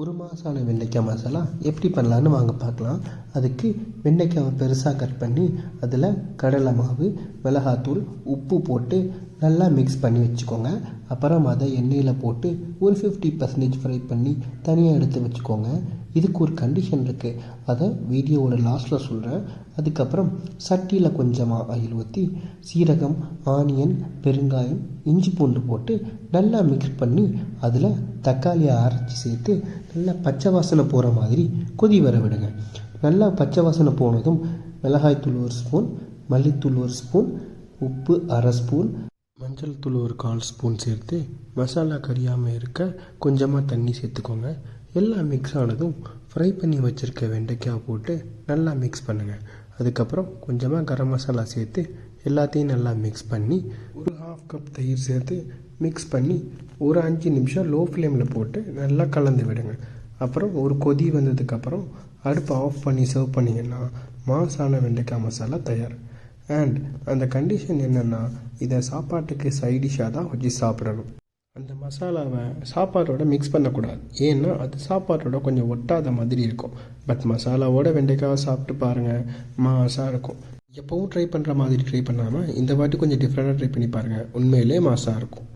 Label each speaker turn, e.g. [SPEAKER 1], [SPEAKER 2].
[SPEAKER 1] ஒரு மாதமான வெண்டைக்காய் மசாலா எப்படி பண்ணலான்னு வாங்க பார்க்கலாம். அதுக்கு வெண்டைக்காவை பெருசாக கட் பண்ணி அதில் கடலை மாவு, மிளகாத்தூள், உப்பு போட்டு நல்லா மிக்ஸ் பண்ணி வச்சுக்கோங்க. அப்புறம் அதை எண்ணெயில் போட்டு ஒரு 50% ஃப்ரை பண்ணி தனியாக எடுத்து வச்சுக்கோங்க. இதுக்கு ஒரு கண்டிஷன் இருக்குது, அதை வீடியோவோட லாஸ்ட்டில் சொல்கிறேன். அதுக்கப்புறம் சட்டியில் கொஞ்சமாக ஆயில் ஊற்றி சீரகம், ஆனியன், பெருங்காயம், இஞ்சி பூண்டு போட்டு நல்லா மிக்ஸ் பண்ணி அதில் தக்காளியை அரைச்சி சேர்த்து நல்லா பச்சை வாசனை போகிற மாதிரி கொதி வர விடுங்க. நல்லா பச்சை வாசனை போனதும் மிளகாய்த்தூள் 1 ஸ்பூன், மல்லித்தூள் 1 ஸ்பூன், உப்பு அரை ஸ்பூன், மஞ்சள் தூள் 1/4 ஸ்பூன் சேர்த்து மசாலா கரியாமல் இருக்க கொஞ்சமாக தண்ணி சேர்த்துக்கோங்க. எல்லாம் மிக்ஸ் ஆனதும் ஃப்ரை பண்ணி வச்சுருக்க வெண்டைக்காய் போட்டு நல்லா மிக்ஸ் பண்ணுங்கள். அதுக்கப்புறம் கொஞ்சமாக கரம் மசாலா சேர்த்து எல்லாத்தையும் நல்லா மிக்ஸ் பண்ணி ஒரு 1/2 கப் தயிர் சேர்த்து மிக்ஸ் பண்ணி ஒரு 5 நிமிஷம் லோ ஃப்ளேமில் போட்டு நல்லா கலந்து விடுங்க. அப்புறம் ஒரு கொதி வந்ததுக்கப்புறம் அடுப்பை ஆஃப் பண்ணி சர்வ் பண்ணிங்கன்னா மாசான வெண்டைக்காய் மசாலா தயார். அண்ட் அந்த கண்டிஷன் என்னென்னா, இதை சாப்பாட்டுக்கு சைடிஷாக தான் வச்சு சாப்பிடணும். அந்த மசாலாவை சாப்பாட்டோட மிக்ஸ் பண்ணக்கூடாது, ஏன்னா அது சாப்பாட்டோட கொஞ்சம் ஒட்டாத மாதிரி இருக்கும். பட் மசாலாவோட வெண்டைக்காவை சாப்பிட்டு பாருங்கள், மாசாக இருக்கும். எப்போவும் ட்ரை பண்ணுற மாதிரி ட்ரை பண்ணாமல் இந்த வாட்டி கொஞ்சம் டிஃப்ரெண்ட்டாக ட்ரை பண்ணி பாருங்கள், உண்மையிலே மாசாக இருக்கும்.